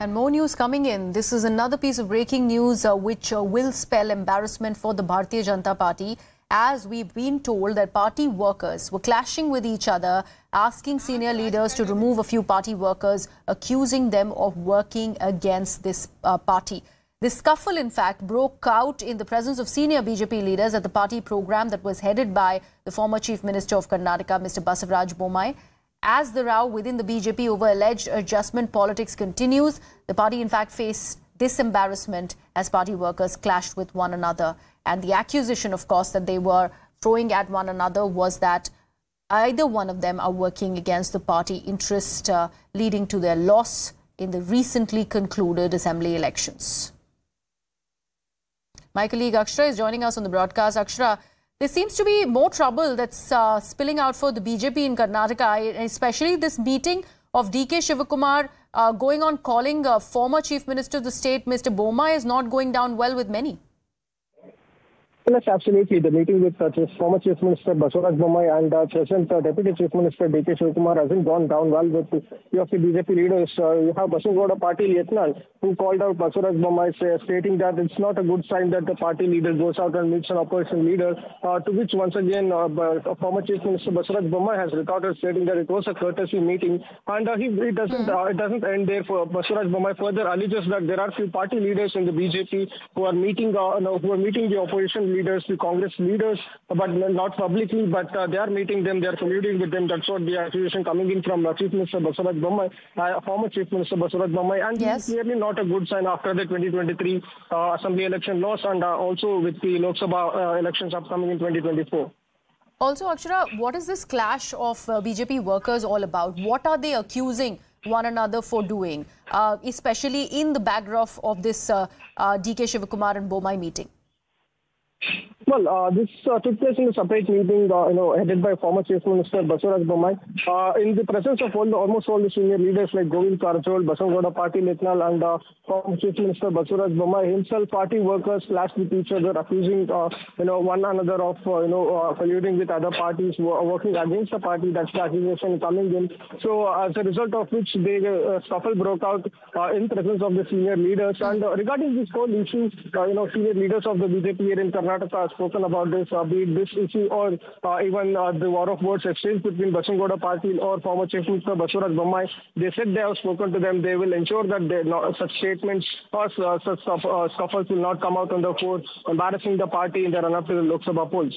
And more news coming in. This is another piece of breaking news which will spell embarrassment for the Bharatiya Janata Party, as we've been told that party workers were clashing with each other, asking senior leaders to remove a few party workers, accusing them of working against this party. This scuffle, in fact, broke out in the presence of senior BJP leaders at the party program that was headed by the former Chief Minister of Karnataka, Mr. Bommai. As the row within the BJP over alleged adjustment politics continues, the party in fact faced this embarrassment as party workers clashed with one another. And the accusation, of course, that they were throwing at one another was that either one of them are working against the party interest, leading to their loss in the recently concluded assembly elections. My colleague Akshara is joining us on the broadcast. Akshara, there seems to be more trouble that's spilling out for the BJP in Karnataka, especially this meeting of DK Shivakumar going on calling former Chief Minister of the state, Mr. Bommai, is not going down well with many. Yes, absolutely. The meeting with former Chief Minister Bommai and present Deputy Chief Minister DK Shivakumar hasn't gone down well with few of the BJP leaders. You have Basungowda Party Yetnal, who called out Bommai, stating that it's not a good sign that the party leader goes out and meets an opposition leader, to which once again former Chief Minister Bommai has retorted, stating that it was a courtesy meeting. And it doesn't end there. For Bommai further alleges that there are few party leaders in the BJP who are meeting the opposition leaders, the Congress leaders, but not publicly, but they are meeting them, they are colluding with them. That's what the accusation coming in from Chief Minister Bommai, former Chief Minister Bommai, and yes, clearly not a good sign after the 2023 assembly election loss, and also with the Lok Sabha elections upcoming in 2024. Also, Akshara, what is this clash of BJP workers all about? What are they accusing one another for doing, especially in the backdrop of this DK Shivakumar and Bommai meeting? Well, this took place in a separate meeting, headed by former Chief Minister Bommai, in the presence of almost all the senior leaders like Govind Karajol, Basungowda Party Yetnal, and former Chief Minister Bommai himself. Party workers clashed with each other, accusing one another of colluding with other parties working against the party. That's the accusation coming in. So, as a result of which, the scuffle broke out in presence of the senior leaders. And regarding this whole issue, senior leaders of the BJP here in Karnataka have spoken about this, be it this issue or even the war of words exchange between Basungowda Party or former Chief Minister Bommai. They said they have spoken to them. They will ensure that such statements or such scuffles will not come out on the floor, embarrassing the party in the run-up to the Lok Sabha polls.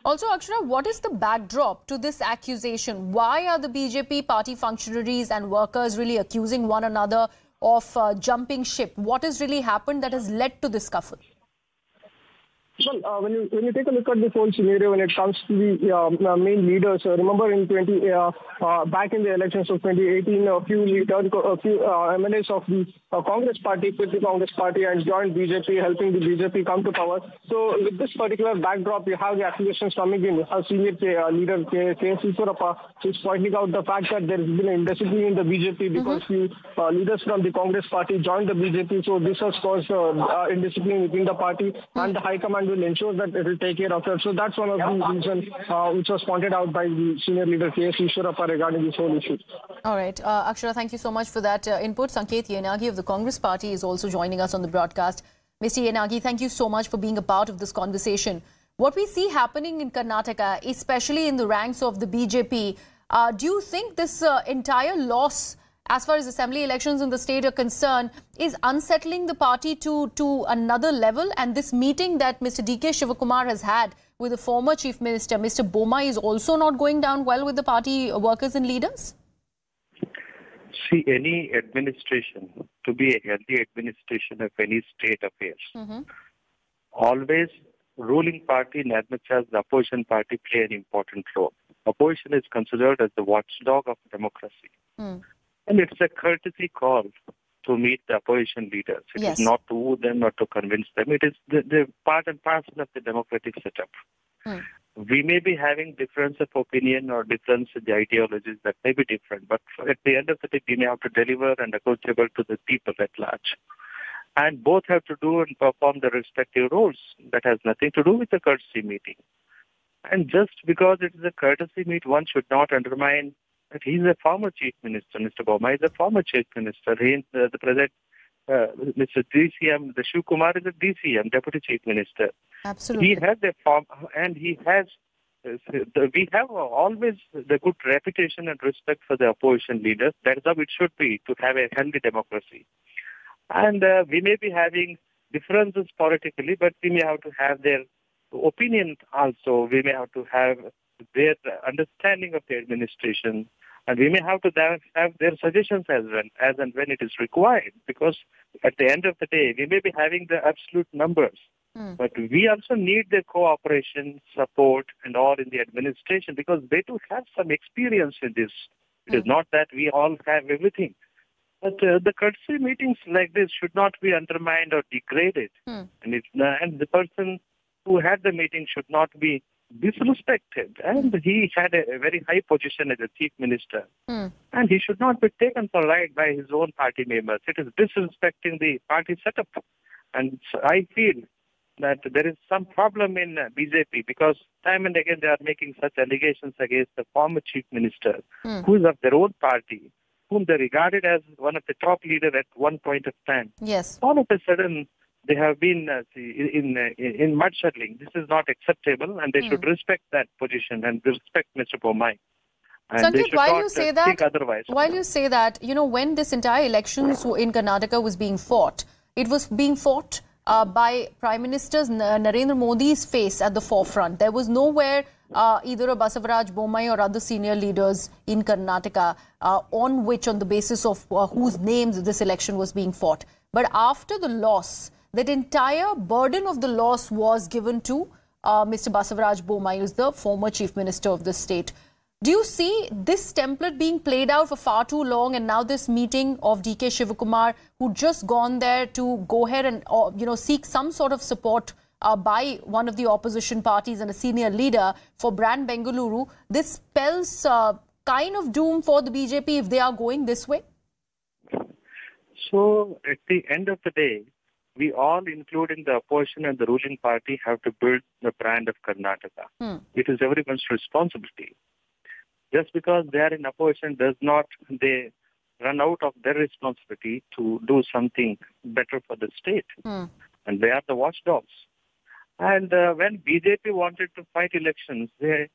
Also, Akshara, what is the backdrop to this accusation? Why are the BJP party functionaries and workers really accusing one another of jumping ship? What has really happened that has led to this scuffle? Well, when you take a look at the whole scenario, when it comes to the main leaders, remember in back in the elections of 2018, a few MLAs of the Congress Party quit the Congress Party and joined BJP, helping the BJP come to power. So with this particular backdrop, you have the accusations coming in. Our senior leader K.S. Ishwarappa is pointing out the fact that there has been indiscipline in the BJP because few leaders from the Congress Party joined the BJP. So this has caused indiscipline within the party, and the High Command will ensure that it will take care of it. So that's one of the reasons which was pointed out by the senior leader K.S. Ishwarappa regarding this whole issue. All right. Akshara, thank you so much for that input. Sanket Yenagi of the Congress Party is also joining us on the broadcast. Mr. Yenagi, thank you so much for being a part of this conversation. What we see happening in Karnataka, especially in the ranks of the BJP, do you think this entire loss, as far as assembly elections in the state are concerned, is unsettling the party to another level? And this meeting that Mr. DK Shivakumar has had with the former Chief Minister, Mr. Bommai, is also not going down well with the party workers and leaders? See, any administration, to be a healthy administration of any state affairs, always ruling party and as much as the opposition party play an important role. Opposition is considered as the watchdog of democracy. And it's a courtesy call to meet the opposition leaders. It is not to woo them or to convince them. It is the part and parcel of the democratic setup. We may be having difference of opinion or difference in the ideologies that may be different, but at the end of the day, we may have to deliver and accountable to the people at large. And both have to do and perform their respective roles. That has nothing to do with the courtesy meeting. And just because it is a courtesy meet, one should not undermine that he's a former chief minister. Mr. Bommai is a former chief minister. He, the present Mr. DCM, the Shiv Kumar is a DCM, deputy chief minister. Absolutely. He had the form, and he has. We have always the good reputation and respect for the opposition leaders. That is how it should be to have a healthy democracy. And we may be having differences politically, but we may have to have their opinion also. We may have to have their understanding of the administration. And we may have to have their suggestions as and when it is required. Because at the end of the day, we may be having the absolute numbers. But we also need the cooperation, support, and all in the administration because they do have some experience in this. It is not that we all have everything. But the courtesy meetings like this should not be undermined or degraded. And the person who had the meeting should not be disrespected. And he had a very high position as a chief minister. And he should not be taken for ride by his own party members. It is disrespecting the party setup. And I feel that there is some problem in BJP because time and again they are making such allegations against the former chief minister who is of their own party, whom they regarded as one of the top leaders at one point of time. Yes. All of a sudden, they have been in mud-shuttling. This is not acceptable, and they should respect that position and respect Mr. Bommai. And Sanket, while you say that, otherwise. While you say that, you know, when this entire elections in Karnataka was being fought, it was being fought by Prime Minister Narendra Modi's face at the forefront. There was nowhere either a Basavaraj Bommai or other senior leaders in Karnataka on the basis of whose names this election was being fought. But after the loss, that entire burden of the loss was given to Mr. Basavaraj Bommai, who is the former chief minister of the state. Do you see this template being played out for far too long, and now this meeting of DK Shivakumar, who just gone there to go ahead and seek some sort of support by one of the opposition parties and a senior leader for Brand Bengaluru, this spells kind of doom for the BJP if they are going this way? So at the end of the day, we all, including the opposition and the ruling party, have to build the brand of Karnataka. It is everyone's responsibility. Just because they are in opposition does not they run out of their responsibility to do something better for the state. And they are the watchdogs. And when BJP wanted to fight elections, they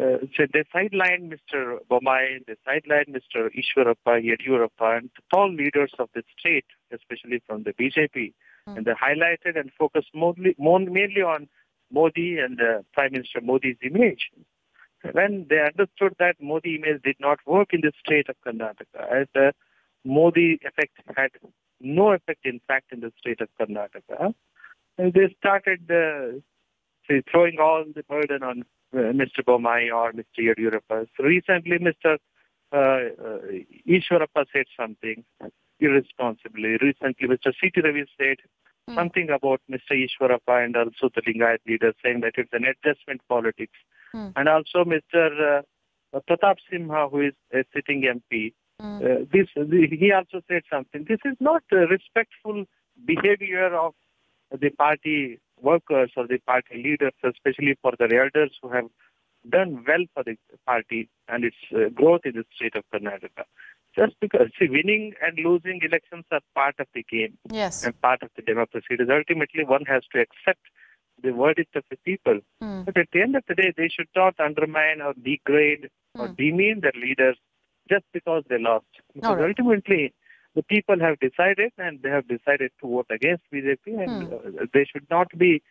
sidelined Mr. Bommai, they sidelined Mr. Ishwarappa, Yediyurappa, and tall leaders of the state, especially from the BJP. And they highlighted and focused mainly on Modi and Prime Minister Modi's image. When they understood that Modi image did not work in the state of Karnataka, as the Modi effect had no effect, in fact, in the state of Karnataka, and they started throwing all the burden on Mr. Bommai or Mr. Yediyurappa. So recently, Mr. Ishwarappa said something irresponsibly. Recently, Mr. C.T. Ravi said something about Mr. Ishwarappa and also the Lingayat leaders, saying that it's an adjustment politics. And also Mr. Pratap Simha, who is a sitting MP, he also said something. This is not respectful behavior of the party workers or the party leaders, especially for the elders who have done well for the party and its growth in the state of Karnataka. Just because, winning and losing elections are part of the game and part of the democracy. It is ultimately one has to accept the verdict of the people. But at the end of the day, they should not undermine or degrade or demean their leaders just because they lost. Because ultimately, the people have decided, and they have decided to vote against BJP, and they should not be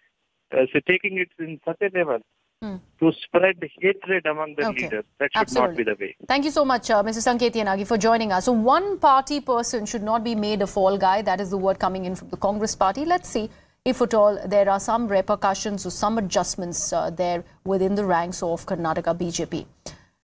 taking it in such a level to spread hatred among the leaders. That should not be the way. Thank you so much, Mr. Sanket Yanagi, for joining us. So one party person should not be made a fall guy. That is the word coming in from the Congress party. Let's see if at all there are some repercussions or some adjustments there within the ranks of Karnataka BJP.